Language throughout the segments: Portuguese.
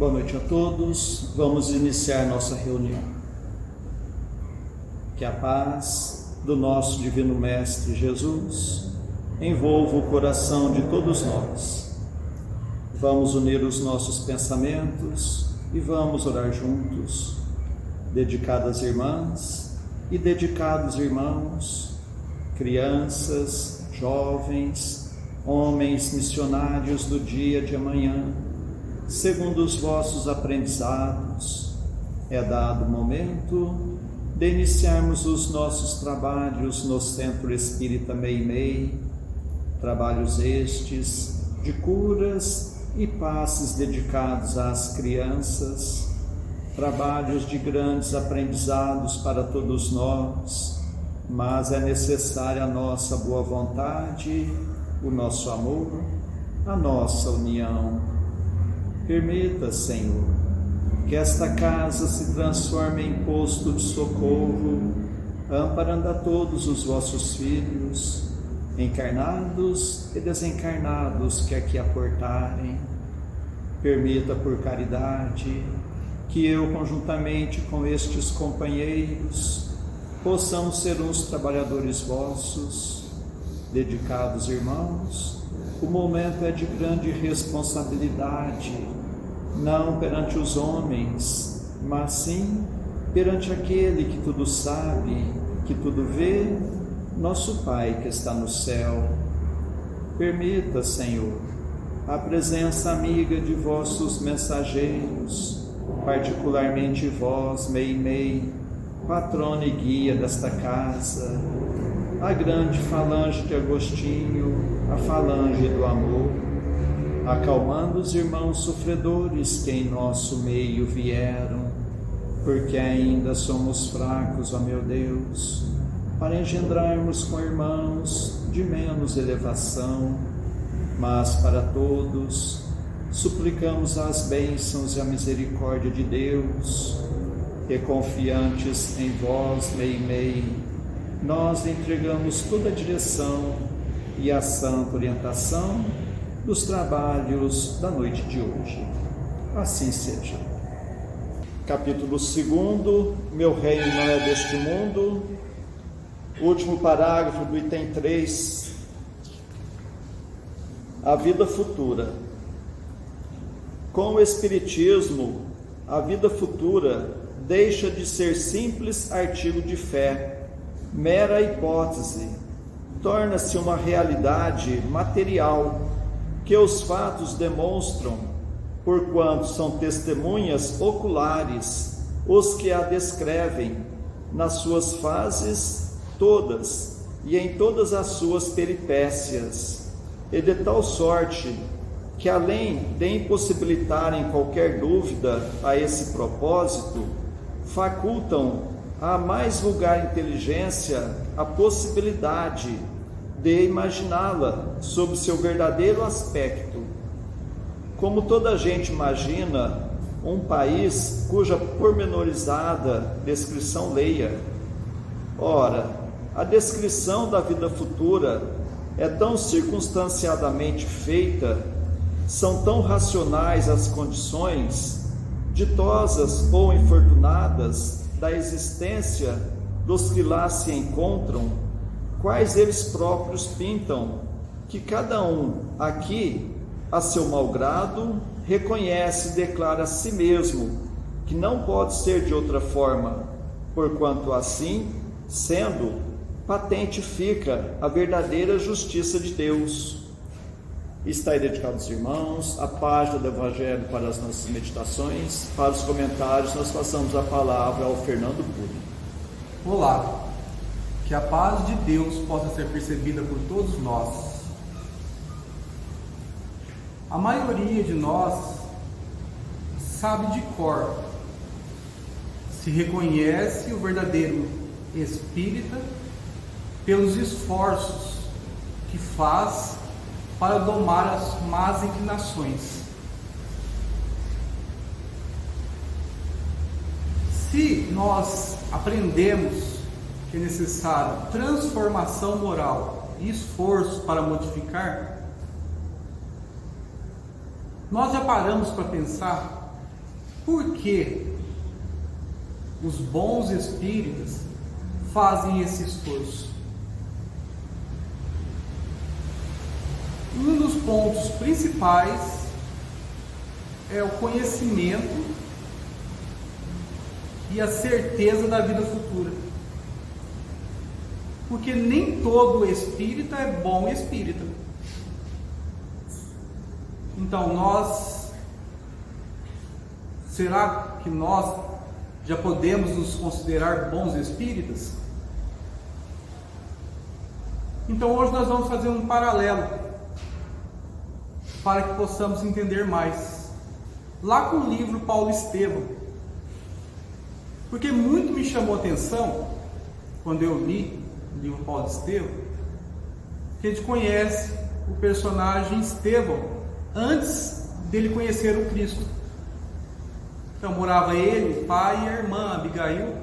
Boa noite a todos. Vamos iniciar nossa reunião. Que a paz do nosso Divino Mestre Jesus envolva o coração de todos nós. Vamos unir os nossos pensamentos e vamos orar juntos, dedicadas irmãs e dedicados irmãos, crianças, jovens, homens missionários do dia de amanhã, segundo os vossos aprendizados. É dado o momento de iniciarmos os nossos trabalhos no Centro Espírita Meimei, trabalhos estes de curas e passes dedicados às crianças, trabalhos de grandes aprendizados para todos nós, mas é necessária a nossa boa vontade, o nosso amor, a nossa união. Permita, Senhor, que esta casa se transforme em posto de socorro, amparando a todos os vossos filhos, encarnados e desencarnados que aqui aportarem. Permita, por caridade, que eu, conjuntamente com estes companheiros, possamos ser uns trabalhadores vossos, dedicados irmãos. O momento é de grande responsabilidade, não perante os homens, mas sim perante aquele que tudo sabe, que tudo vê, nosso Pai que está no céu. Permita, Senhor, a presença amiga de vossos mensageiros, particularmente vós, Meimei, patrona e guia desta casa, a grande falange de Agostinho, a falange do amor, acalmando os irmãos sofredores que em nosso meio vieram, porque ainda somos fracos, ó meu Deus, para engendrarmos com irmãos de menos elevação, mas para todos suplicamos as bênçãos e a misericórdia de Deus, e confiantes em vós, Meimei, nós entregamos toda a direção e a santa orientação dos trabalhos da noite de hoje. Assim seja. Capítulo 2, meu reino não é deste mundo. Último parágrafo do item 3. A vida futura. Com o Espiritismo, a vida futura deixa de ser simples artigo de fé, mera hipótese, torna-se uma realidade material que os fatos demonstram, porquanto são testemunhas oculares os que a descrevem nas suas fases todas e em todas as suas peripécias, e de tal sorte que, além de impossibilitarem qualquer dúvida a esse propósito, facultam à mais vulgar inteligência a possibilidade de imaginá-la sob seu verdadeiro aspecto. Como toda a gente imagina um país cuja pormenorizada descrição leia. Ora, a descrição da vida futura é tão circunstanciadamente feita, são tão racionais as condições, ditosas ou infortunadas, da existência dos que lá se encontram, quais eles próprios pintam, que cada um aqui, a seu malgrado, reconhece e declara a si mesmo que não pode ser de outra forma, porquanto assim, sendo, patente fica a verdadeira justiça de Deus. Está aí, dedicados irmãos, a página do Evangelho para as nossas meditações. Para os comentários, nós passamos a palavra ao Fernando Puri. Olá, que a paz de Deus possa ser percebida por todos nós. A maioria de nós sabe de cor, se reconhece o verdadeiro espírita pelos esforços que faz para domar as más inclinações. Se nós aprendemos que é necessário transformação moral e esforço para modificar, nós já paramos para pensar por que os bons espíritas fazem esse esforço? Um dos pontos principais é o conhecimento e a certeza da vida futura. Porque nem todo espírita é bom espírita. Então será que nós já podemos nos considerar bons espíritas? Então hoje nós vamos fazer um paralelo para que possamos entender mais. Lá com o livro Paulo Estevam, porque muito me chamou a atenção quando eu li o livro Paulo Estevam, que a gente conhece o personagem Estevão antes dele conhecer o Cristo. Então morava ele, o pai e a irmã Abigail,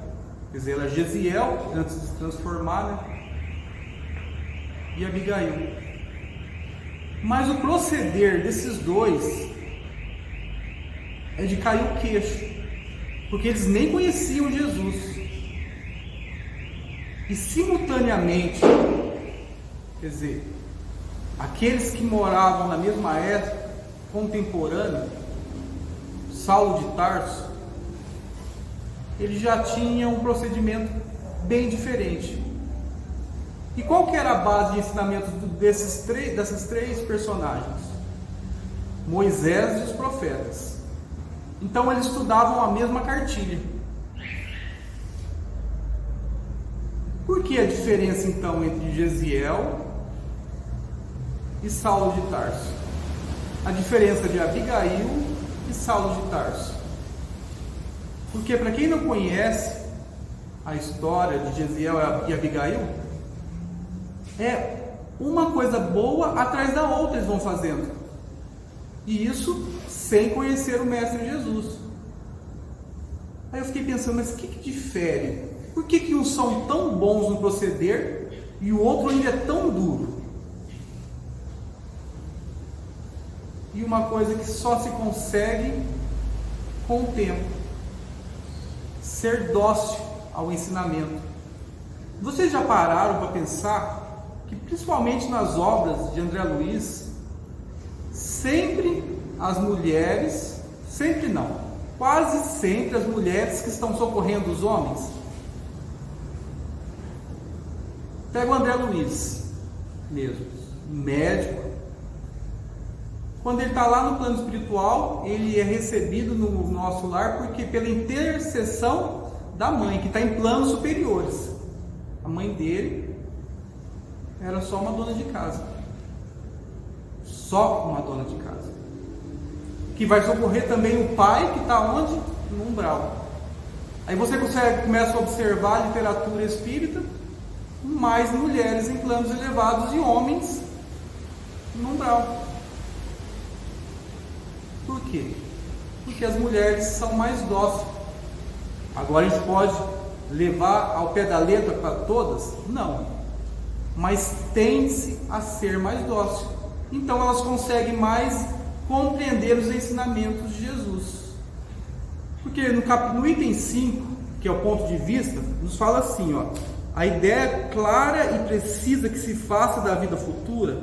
quer dizer, era Gesiel antes de se transformar, né? E Abigail. Mas o proceder desses dois é de cair o queixo, porque eles nem conheciam Jesus. E simultaneamente, quer dizer, aqueles que moravam na mesma época, contemporânea, Saulo de Tarso, ele já tinha um procedimento bem diferente. E qual que era a base de ensinamento dessas três personagens? Moisés e os profetas. Então eles estudavam a mesma cartilha. Por que a diferença então entre Gesiel e Saulo de Tarso? A diferença de Abigail e Saulo de Tarso. Porque para quem não conhece a história de Gesiel e Abigail, é uma coisa boa atrás da outra eles vão fazendo. E isso sem conhecer o Mestre Jesus. Aí eu fiquei pensando, mas o que difere? Por que uns são tão bons no proceder e o outro ainda é tão duro? E uma coisa que só se consegue com o tempo: ser dócil ao ensinamento. Vocês já pararam para pensar que, principalmente nas obras de André Luiz, sempre as mulheres, sempre não, quase sempre as mulheres que estão socorrendo os homens? Pega o André Luiz mesmo, médico. Quando ele está lá no plano espiritual, ele é recebido no nosso lar porque pela intercessão da mãe, que está em planos superiores. A mãe dele era só uma dona de casa. Só uma dona de casa. Que vai socorrer também o pai, que está onde? No umbral. Aí você começa a observar a literatura espírita, mais mulheres em planos elevados e homens no umbral. Por quê? Porque as mulheres são mais dóceis. Agora a gente pode levar ao pé da letra para todas? Não. Mas tende-se a ser mais dócil. Então elas conseguem mais compreender os ensinamentos de Jesus. Porque no item 5, que é o ponto de vista, nos fala assim, ó: a ideia clara e precisa que se faça da vida futura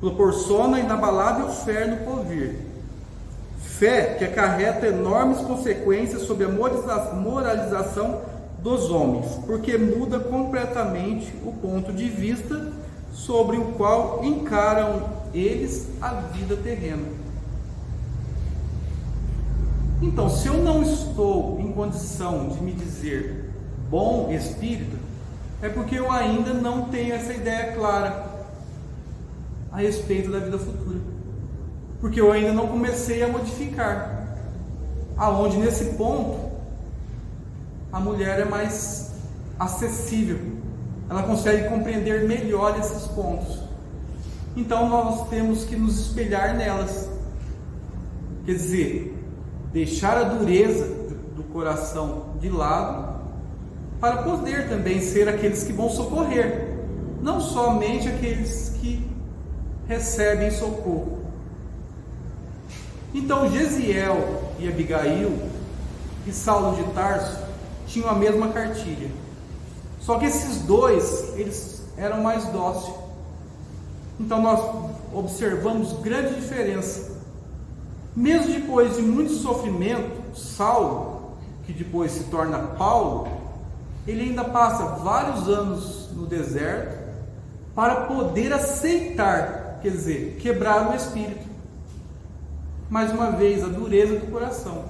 proporciona inabalável fé no porvir. Fé que acarreta enormes consequências sobre a moralização dos homens, porque muda completamente o ponto de vista sobre o qual encaram eles a vida terrena. Então, se eu não estou em condição de me dizer bom espírita, é porque eu ainda não tenho essa ideia clara a respeito da vida futura, porque eu ainda não comecei a modificar, aonde nesse ponto a mulher é mais acessível, ela consegue compreender melhor esses pontos. Então nós temos que nos espelhar nelas, quer dizer, deixar a dureza do coração de lado, para poder também ser aqueles que vão socorrer, não somente aqueles que recebem socorro. Então Gesiel e Abigail e Saulo de Tarso tinham a mesma cartilha. Só que esses dois, eles eram mais dóceis. Então nós observamos grande diferença. Mesmo depois de muito sofrimento, Saulo, que depois se torna Paulo, ele ainda passa vários anos no deserto para poder aceitar, quer dizer, quebrar o espírito. Mais uma vez, a dureza do coração.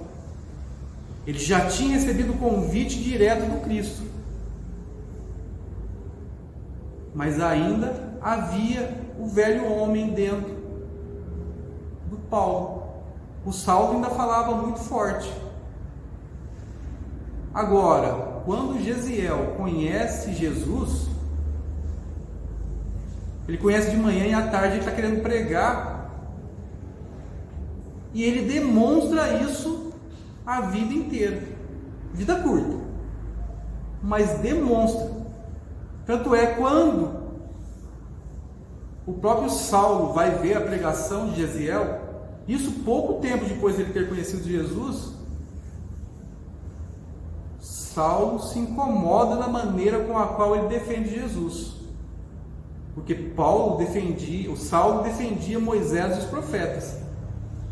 Ele já tinha recebido o convite direto do Cristo, mas ainda havia o velho homem dentro do Paulo. O Saulo ainda falava muito forte. Agora, quando Gesiel conhece Jesus, ele conhece de manhã e à tarde ele está querendo pregar, e ele demonstra isso a vida inteira. Vida curta, mas demonstra. Tanto é quando o próprio Saulo vai ver a pregação de Gesiel, isso pouco tempo depois de ele ter conhecido Jesus, Saulo se incomoda na maneira com a qual ele defende Jesus. Porque Saulo defendia Moisés e os profetas.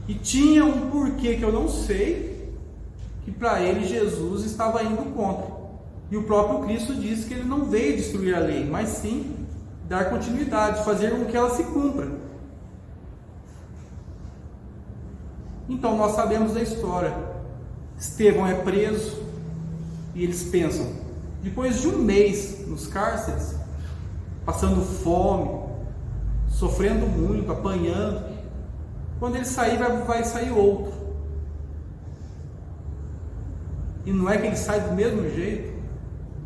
E tinha um porquê que eu não sei, que para ele Jesus estava indo contra. E o próprio Cristo disse que ele não veio destruir a lei, mas sim dar continuidade, fazer com que ela se cumpra. Então nós sabemos da história. Estevão é preso e eles pensam, depois de um mês nos cárceres, passando fome, sofrendo muito, apanhando, quando ele sair, vai sair outro. E não é que ele sai do mesmo jeito,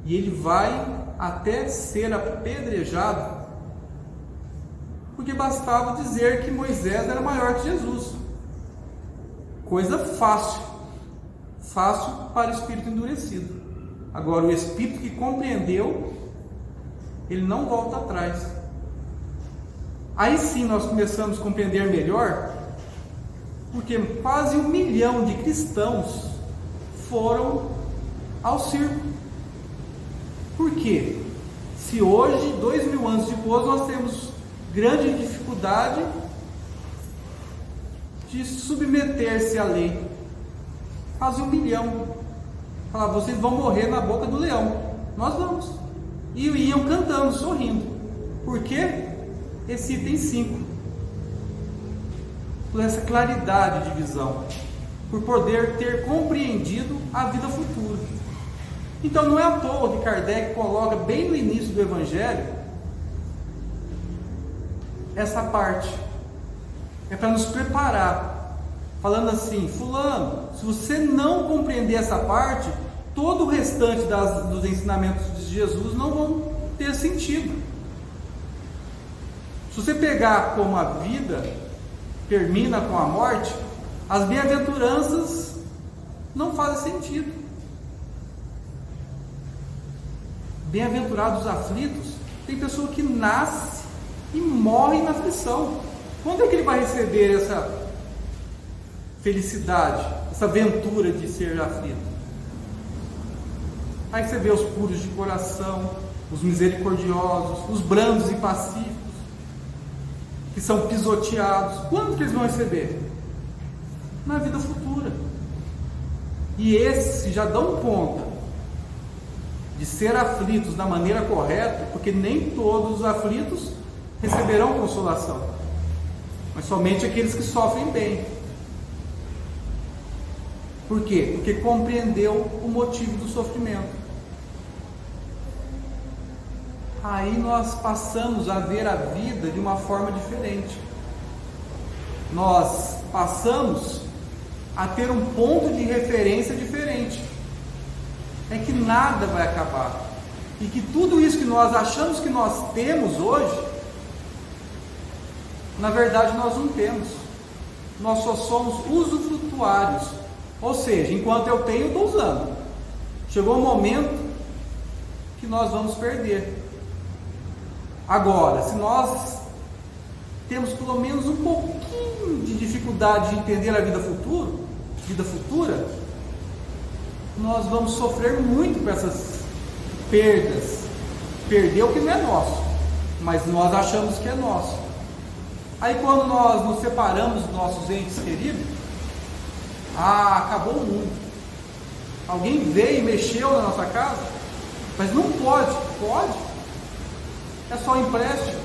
e ele vai até ser apedrejado, porque bastava dizer que Moisés era maior que Jesus. Coisa fácil para o espírito endurecido. Agora, o espírito que compreendeu, ele não volta atrás. Aí sim nós começamos a compreender melhor, porque quase 1 milhão de cristãos foram ao circo. Por quê? Se hoje, 2000 anos depois, nós temos grande dificuldade de submeter-se à lei, quase 1 milhão, falar, vocês vão morrer na boca do leão, nós vamos, e iam cantando, sorrindo. Por quê? Esse item 5, por essa claridade de visão, por poder ter compreendido a vida futura. Então não é à toa que Kardec coloca bem no início do Evangelho essa parte, é para nos preparar, falando assim, fulano, se você não compreender essa parte, todo o restante dos ensinamentos de Jesus não vão ter sentido. Se você pegar como a vida termina com a morte, as bem-aventuranças não fazem sentido. Bem-aventurados os aflitos, tem pessoa que nasce e morre na aflição. Quando é que ele vai receber essa felicidade, essa ventura de ser aflito? Aí você vê os puros de coração, os misericordiosos, os brandos e pacíficos, que são pisoteados. Quando que eles vão receber? Na vida futura. E esses já dão conta de ser aflitos da maneira correta, porque nem todos os aflitos receberão consolação, mas somente aqueles que sofrem bem. Por quê? Porque compreendeu o motivo do sofrimento. Aí nós passamos a ver a vida de uma forma diferente. Nós passamos a ter um ponto de referência diferente. É que nada vai acabar. E que tudo isso que nós achamos que nós temos hoje, na verdade nós não temos. Nós só somos usufrutuários. Ou seja, enquanto eu tenho, eu estou usando. Chegou o momento que nós vamos perder. Agora, se nós temos pelo menos um pouquinho de dificuldade de entender a vida futura, nós vamos sofrer muito com essas perdas. Perder o que não é nosso, mas nós achamos que é nosso. Aí quando nós nos separamos dos nossos entes queridos, acabou o mundo. Alguém veio e mexeu na nossa casa, mas não pode. Pode, é só empréstimo.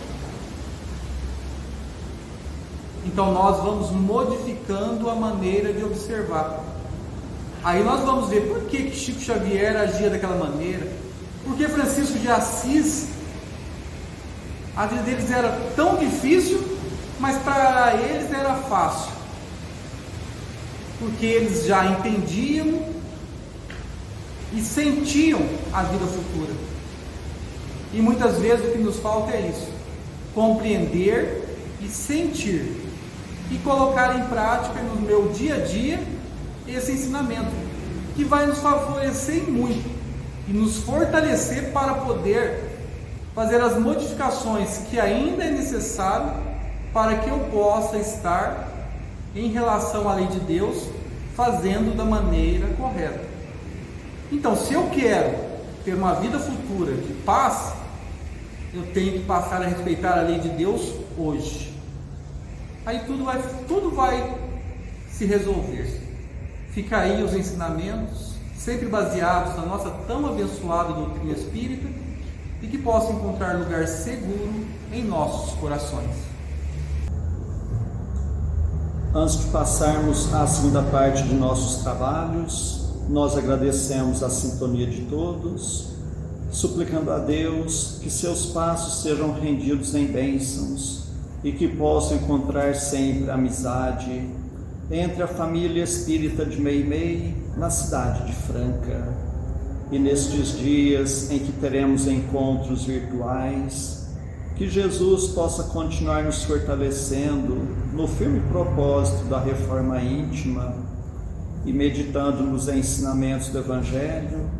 Então nós vamos modificando a maneira de observar. Aí nós vamos ver por que Chico Xavier agia daquela maneira, por que Francisco de Assis, a vida deles era tão difícil, mas para eles era fácil, porque eles já entendiam e sentiam a vida futura. E muitas vezes o que nos falta é isso: compreender e sentir, e colocar em prática no meu dia a dia esse ensinamento, que vai nos favorecer muito e nos fortalecer para poder fazer as modificações que ainda é necessário para que eu possa estar em relação à lei de Deus, fazendo da maneira correta. Então, se eu quero ter uma vida futura de paz, eu tenho que passar a respeitar a lei de Deus hoje. Aí tudo vai se resolver. Fica aí os ensinamentos, sempre baseados na nossa tão abençoada doutrina espírita, e que possam encontrar lugar seguro em nossos corações. Antes de passarmos à segunda parte de nossos trabalhos, nós agradecemos a sintonia de todos, suplicando a Deus que seus passos sejam rendidos em bênçãos e que possam encontrar sempre amizade entre a família espírita de Meimei, na cidade de Franca. E nestes dias em que teremos encontros virtuais, que Jesus possa continuar nos fortalecendo no firme propósito da reforma íntima, e meditando nos ensinamentos do Evangelho,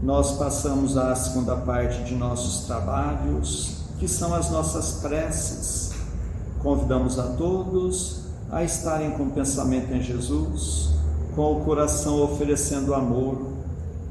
nós passamos à segunda parte de nossos trabalhos, que são as nossas preces. Convidamos a todos a estarem com o pensamento em Jesus, com o coração oferecendo amor,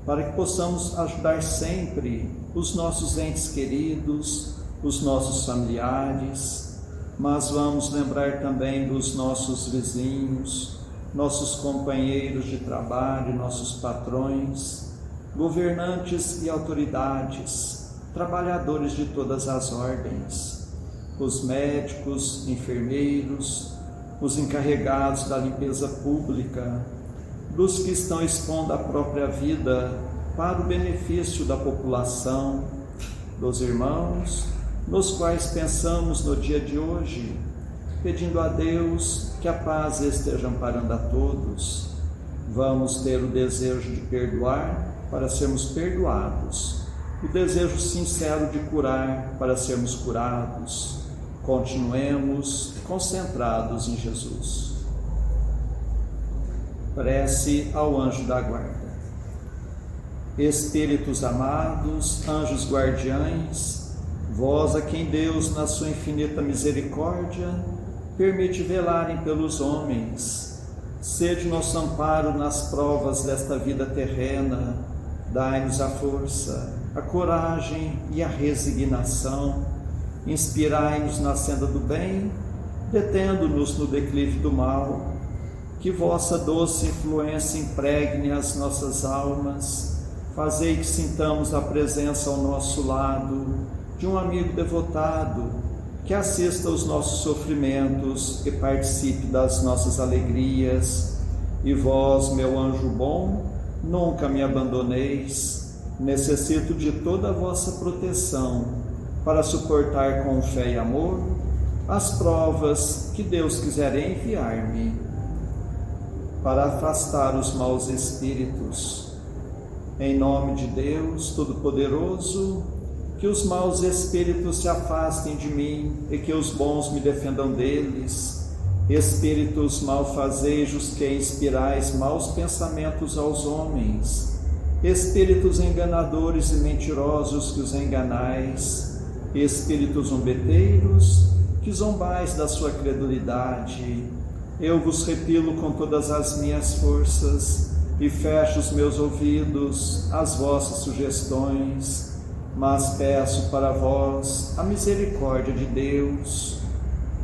para que possamos ajudar sempre os nossos entes queridos, os nossos familiares, mas vamos lembrar também dos nossos vizinhos, nossos companheiros de trabalho, nossos patrões, governantes e autoridades, trabalhadores de todas as ordens, os médicos, enfermeiros, os encarregados da limpeza pública, dos que estão expondo a própria vida para o benefício da população, dos irmãos, nos quais pensamos no dia de hoje, pedindo a Deus que a paz esteja amparando a todos. Vamos ter o desejo de perdoar para sermos perdoados, o desejo sincero de curar para sermos curados. Continuemos concentrados em Jesus. Prece ao anjo da guarda. Espíritos amados, anjos guardiães, vós a quem Deus, na sua infinita misericórdia, permite velarem pelos homens, sede nosso amparo nas provas desta vida terrena, dai-nos a força, a coragem e a resignação, inspirai-nos na senda do bem, detendo-nos no declive do mal, que vossa doce influência impregne as nossas almas, fazei que sintamos a presença ao nosso lado de um amigo devotado, que assista aos nossos sofrimentos e participe das nossas alegrias. E vós, meu anjo bom, nunca me abandoneis, necessito de toda a vossa proteção para suportar com fé e amor as provas que Deus quiser enviar-me, para afastar os maus espíritos. Em nome de Deus Todo-Poderoso, que os maus espíritos se afastem de mim e que os bons me defendam deles. Espíritos malfazejos que inspirais maus pensamentos aos homens, espíritos enganadores e mentirosos que os enganais, espíritos zombeteiros que zombais da sua credulidade, eu vos repilo com todas as minhas forças e fecho os meus ouvidos às vossas sugestões, mas peço para vós a misericórdia de Deus.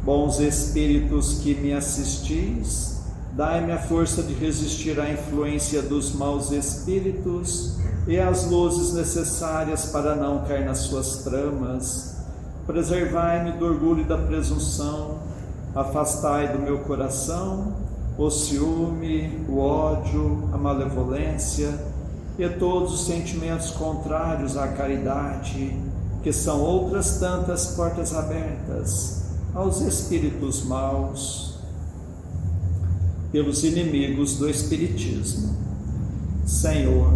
Bons espíritos que me assistis, dai-me a força de resistir à influência dos maus espíritos e as luzes necessárias para não cair nas suas tramas. Preservai-me do orgulho e da presunção, afastai do meu coração o ciúme, o ódio, a malevolência e todos os sentimentos contrários à caridade, que são outras tantas portas abertas aos espíritos maus, pelos inimigos do Espiritismo. Senhor,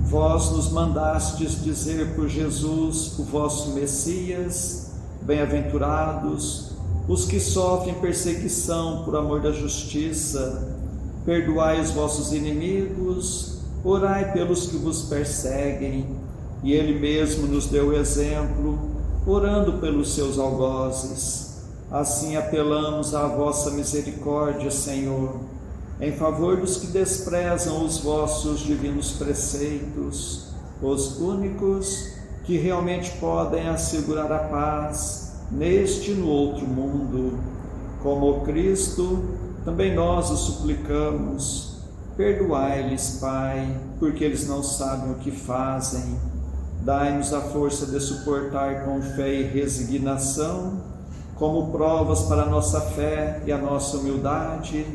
vós nos mandastes dizer por Jesus, o vosso Messias: bem-aventurados os que sofrem perseguição por amor da justiça, perdoai os vossos inimigos, orai pelos que vos perseguem. E Ele mesmo nos deu o exemplo, orando pelos seus algozes. Assim apelamos à vossa misericórdia, Senhor, em favor dos que desprezam os vossos divinos preceitos, os únicos que realmente podem assegurar a paz neste e no outro mundo. Como Cristo, também nós os suplicamos, perdoai-lhes, Pai, porque eles não sabem o que fazem. Dai-nos a força de suportar com fé e resignação, como provas para a nossa fé e a nossa humildade,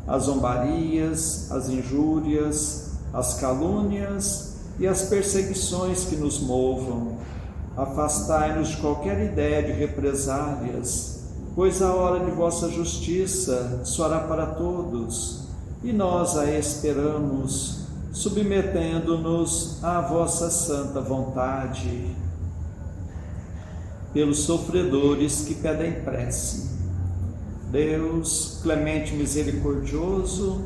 as zombarias, as injúrias, as calúnias e as perseguições que nos movam. Afastai-nos de qualquer ideia de represálias, pois a hora de vossa justiça soará para todos, e nós a esperamos, submetendo-nos à vossa santa vontade. Pelos sofredores que pedem prece, Deus, clemente e misericordioso,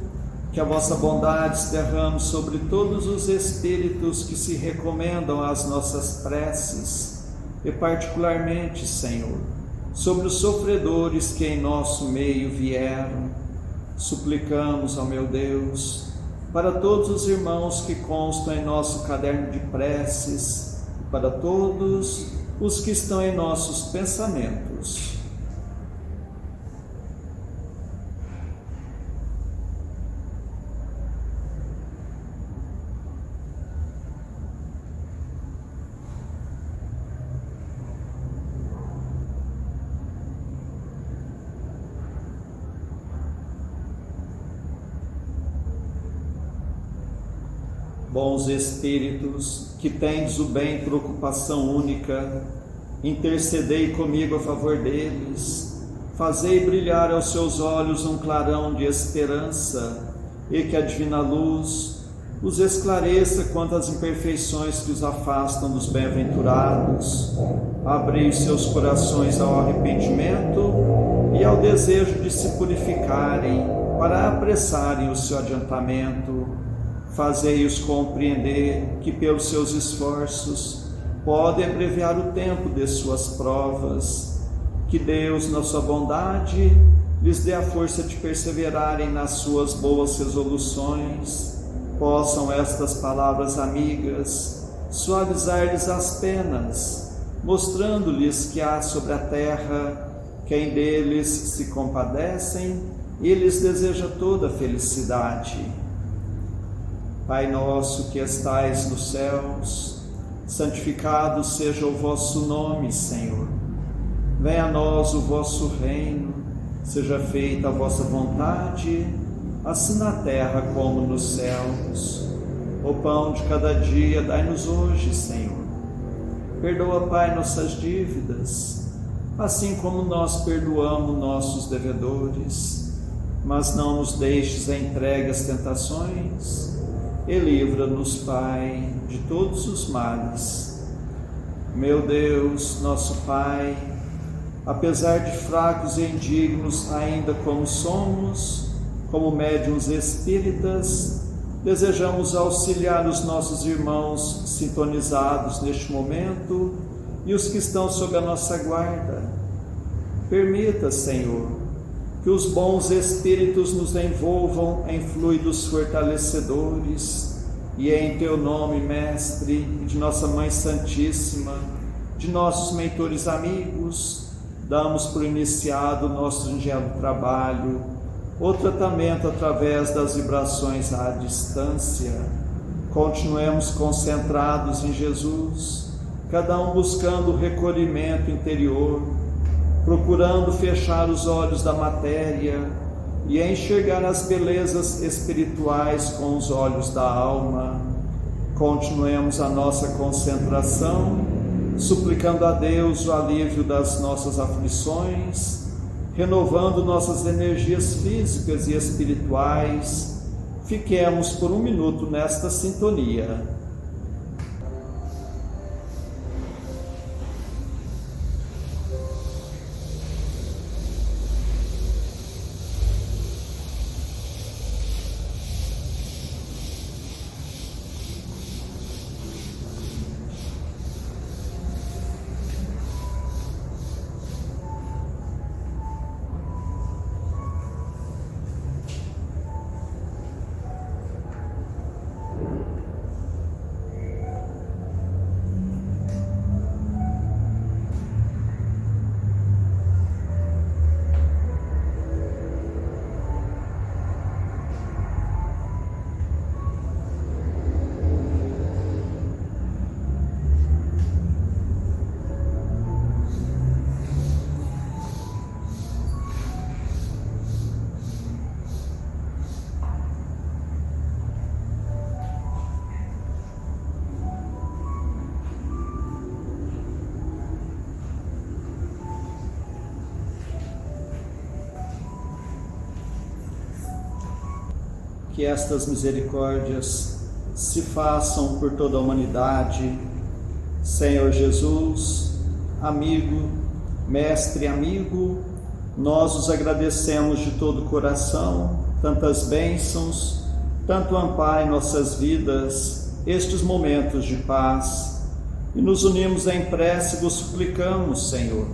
que a vossa bondade se derrame sobre todos os espíritos que se recomendam às nossas preces, e particularmente, Senhor, sobre os sofredores que em nosso meio vieram. Suplicamos, ó meu Deus, para todos os irmãos que constam em nosso caderno de preces, e para todos os que estão em nossos pensamentos. Bons espíritos, que tendes o bem por ocupação única, intercedei comigo a favor deles, fazei brilhar aos seus olhos um clarão de esperança, e que a divina luz os esclareça quanto às imperfeições que os afastam dos bem-aventurados. Abri os seus corações ao arrependimento e ao desejo de se purificarem, para apressarem o seu adiantamento. Fazei-os compreender que, pelos seus esforços, podem abreviar o tempo de suas provas. Que Deus, na sua bondade, lhes dê a força de perseverarem nas suas boas resoluções. Possam estas palavras amigas suavizar-lhes as penas, mostrando-lhes que há sobre a terra quem deles se compadecem e lhes deseja toda a felicidade. Pai nosso que estais nos céus, santificado seja o vosso nome, Senhor. Venha a nós o vosso reino, seja feita a vossa vontade, assim na terra como nos céus. O pão de cada dia dai-nos hoje, Senhor. Perdoa, Pai, nossas dívidas, assim como nós perdoamos nossos devedores. Mas não nos deixes entregue às tentações, e livra-nos, Pai, de todos os males. Meu Deus, nosso Pai, apesar de fracos e indignos ainda como somos, como médiuns espíritas, desejamos auxiliar os nossos irmãos sintonizados neste momento e os que estão sob a nossa guarda. Permita, Senhor, que que os bons espíritos nos envolvam em fluidos fortalecedores, e em Teu nome, Mestre, e de Nossa Mãe Santíssima, de nossos mentores amigos, damos por iniciado o nosso singelo trabalho, o tratamento através das vibrações à distância. Continuemos concentrados em Jesus, cada um buscando o recolhimento interior, procurando fechar os olhos da matéria e enxergar as belezas espirituais com os olhos da alma. Continuemos a nossa concentração, suplicando a Deus o alívio das nossas aflições, renovando nossas energias físicas e espirituais. Fiquemos por um minuto nesta sintonia. Que estas misericórdias se façam por toda a humanidade. Senhor Jesus, amigo, mestre amigo, nós os agradecemos de todo o coração, tantas bênçãos, tanto amparo em nossas vidas, estes momentos de paz, e nos unimos em prece e vos suplicamos, Senhor,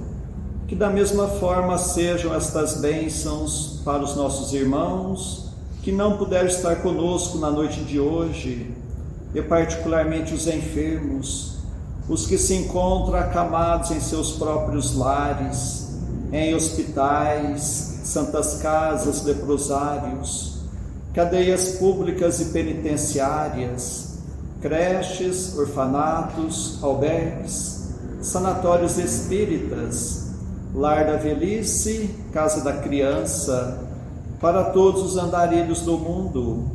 que da mesma forma sejam estas bênçãos para os nossos irmãos, que não puderam estar conosco na noite de hoje, e particularmente os enfermos, os que se encontram acamados em seus próprios lares, em hospitais, santas casas, leprosários, cadeias públicas e penitenciárias, creches, orfanatos, albergues, sanatórios espíritas, lar da velhice, casa da criança, para todos os andarilhos do mundo,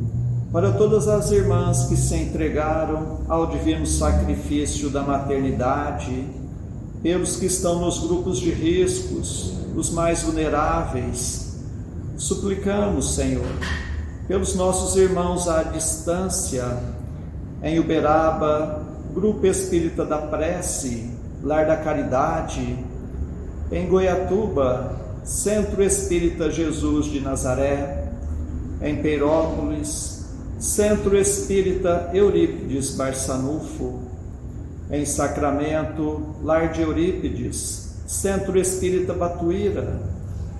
para todas as irmãs que se entregaram ao divino sacrifício da maternidade, pelos que estão nos grupos de riscos, os mais vulneráveis. Suplicamos, Senhor, pelos nossos irmãos à distância, em Uberaba, Grupo Espírita da Prece, Lar da Caridade, em Goiatuba, Centro Espírita Jesus de Nazaré, em Peirópolis, Centro Espírita Eurípides Barçanufo, em Sacramento, Lar de Eurípides, Centro Espírita Batuíra,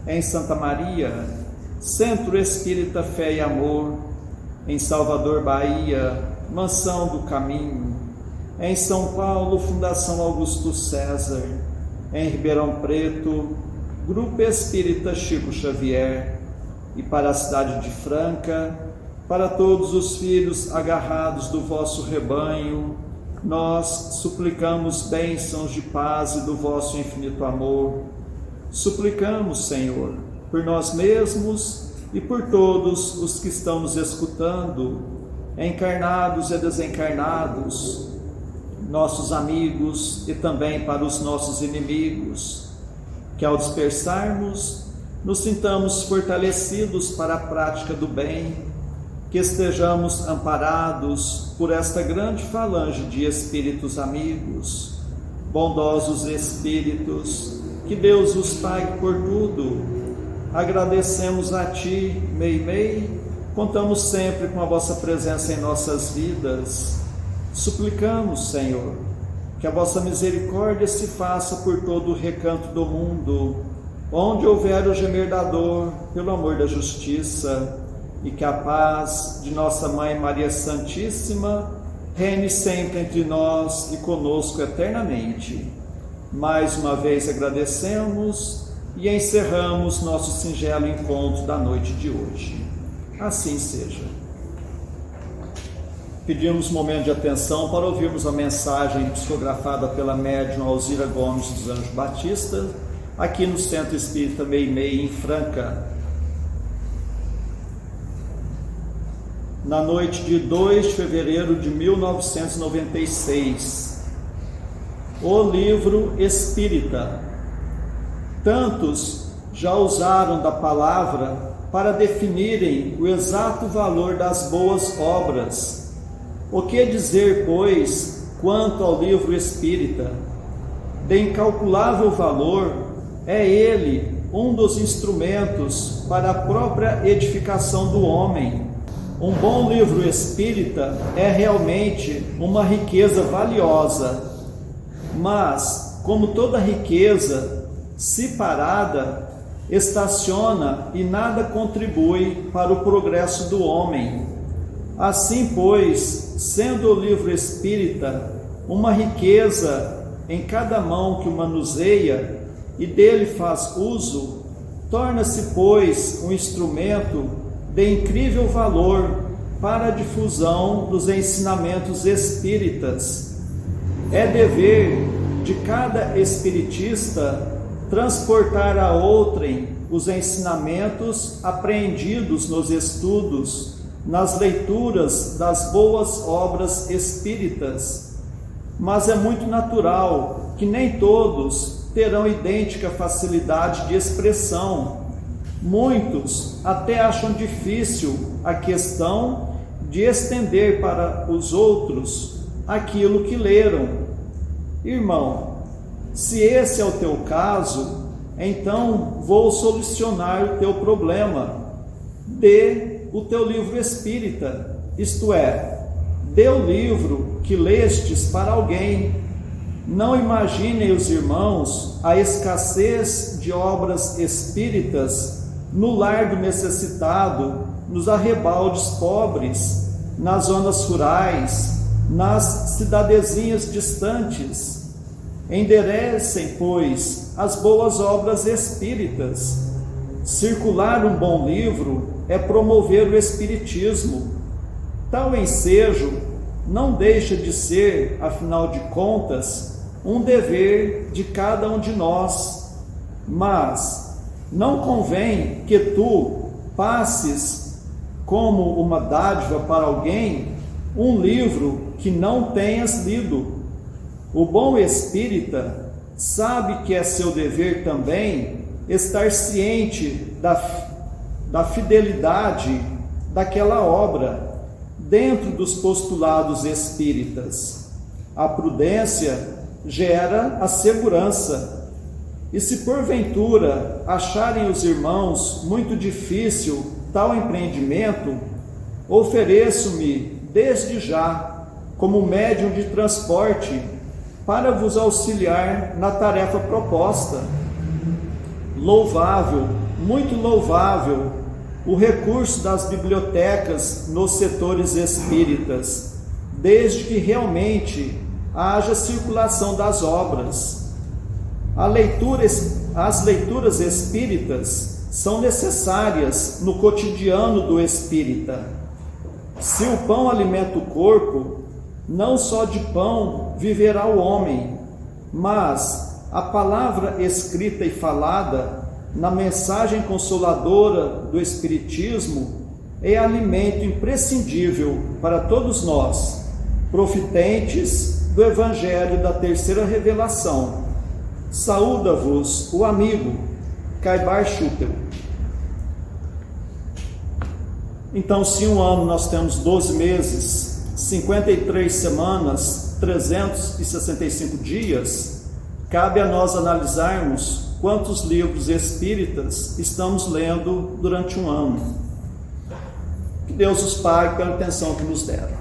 em Santa Maria, Centro Espírita Fé e Amor, em Salvador, Bahia, Mansão do Caminho, em São Paulo, Fundação Augusto César, em Ribeirão Preto, Grupo Espírita Chico Xavier, e para a cidade de Franca, para todos os filhos agarrados do vosso rebanho, nós suplicamos bênçãos de paz e do vosso infinito amor. Suplicamos, Senhor, por nós mesmos e por todos os que estão nos escutando, encarnados e desencarnados, nossos amigos e também para os nossos inimigos, que ao dispersarmos, nos sintamos fortalecidos para a prática do bem, que estejamos amparados por esta grande falange de espíritos amigos, bondosos espíritos, que Deus os pague por tudo. Agradecemos a Ti, Meimei, contamos sempre com a vossa presença em nossas vidas. Suplicamos, Senhor, que a vossa misericórdia se faça por todo o recanto do mundo, onde houver o gemer da dor, pelo amor da justiça, e que a paz de nossa Mãe Maria Santíssima reine sempre entre nós e conosco eternamente. Mais uma vez agradecemos e encerramos nosso singelo encontro da noite de hoje. Assim seja. Pedimos um momento de atenção para ouvirmos a mensagem psicografada pela médium Alzira Gomes dos Anjos Batista, aqui no Centro Espírita Meimei, em Franca. Na noite de 2 de fevereiro de 1996, o livro espírita. Tantos já usaram da palavra para definirem o exato valor das boas obras. O que dizer, pois, quanto ao livro espírita? De incalculável valor, é ele um dos instrumentos para a própria edificação do homem. Um bom livro espírita é realmente uma riqueza valiosa, mas, como toda riqueza, se parada, estaciona e nada contribui para o progresso do homem. Assim, pois, sendo o livro espírita uma riqueza em cada mão que o manuseia e dele faz uso, torna-se, pois, um instrumento de incrível valor para a difusão dos ensinamentos espíritas. É dever de cada espiritista transportar a outrem os ensinamentos apreendidos nos estudos, nas leituras das boas obras espíritas. Mas é muito natural que nem todos terão idêntica facilidade de expressão. Muitos até acham difícil a questão de estender para os outros aquilo que leram. Irmão, se esse é o teu caso, então vou solucionar o teu problema. Dê o teu livro espírita, isto é, dê o livro que lestes para alguém. Não imaginem os irmãos a escassez de obras espíritas no lar do necessitado, nos arrebaldes pobres, nas zonas rurais, nas cidadezinhas distantes. Enderecem, pois, as boas obras espíritas. Circular um bom livro é promover o espiritismo. Tal ensejo não deixa de ser, afinal de contas, um dever de cada um de nós. Mas não convém que tu passes como uma dádiva para alguém um livro que não tenhas lido. O bom espírita sabe que é seu dever também estar ciente da fidelidade daquela obra dentro dos postulados espíritas. A prudência gera a segurança. E se porventura acharem os irmãos muito difícil tal empreendimento, ofereço-me desde já como médium de transporte para vos auxiliar na tarefa proposta. Louvável, muito louvável, o recurso das bibliotecas nos setores espíritas, desde que realmente haja circulação das obras. As leituras espíritas são necessárias no cotidiano do espírita. Se o pão alimenta o corpo, não só de pão viverá o homem, mas a palavra escrita e falada na mensagem consoladora do Espiritismo é alimento imprescindível para todos nós, profitentes do Evangelho da Terceira Revelação. Saúda-vos o amigo Caibar Schutel. Então, se um ano nós temos 12 meses, 53 semanas, 365 dias, cabe a nós analisarmos quantos livros espíritas estamos lendo durante um ano. Que Deus os pague pela atenção que nos deram.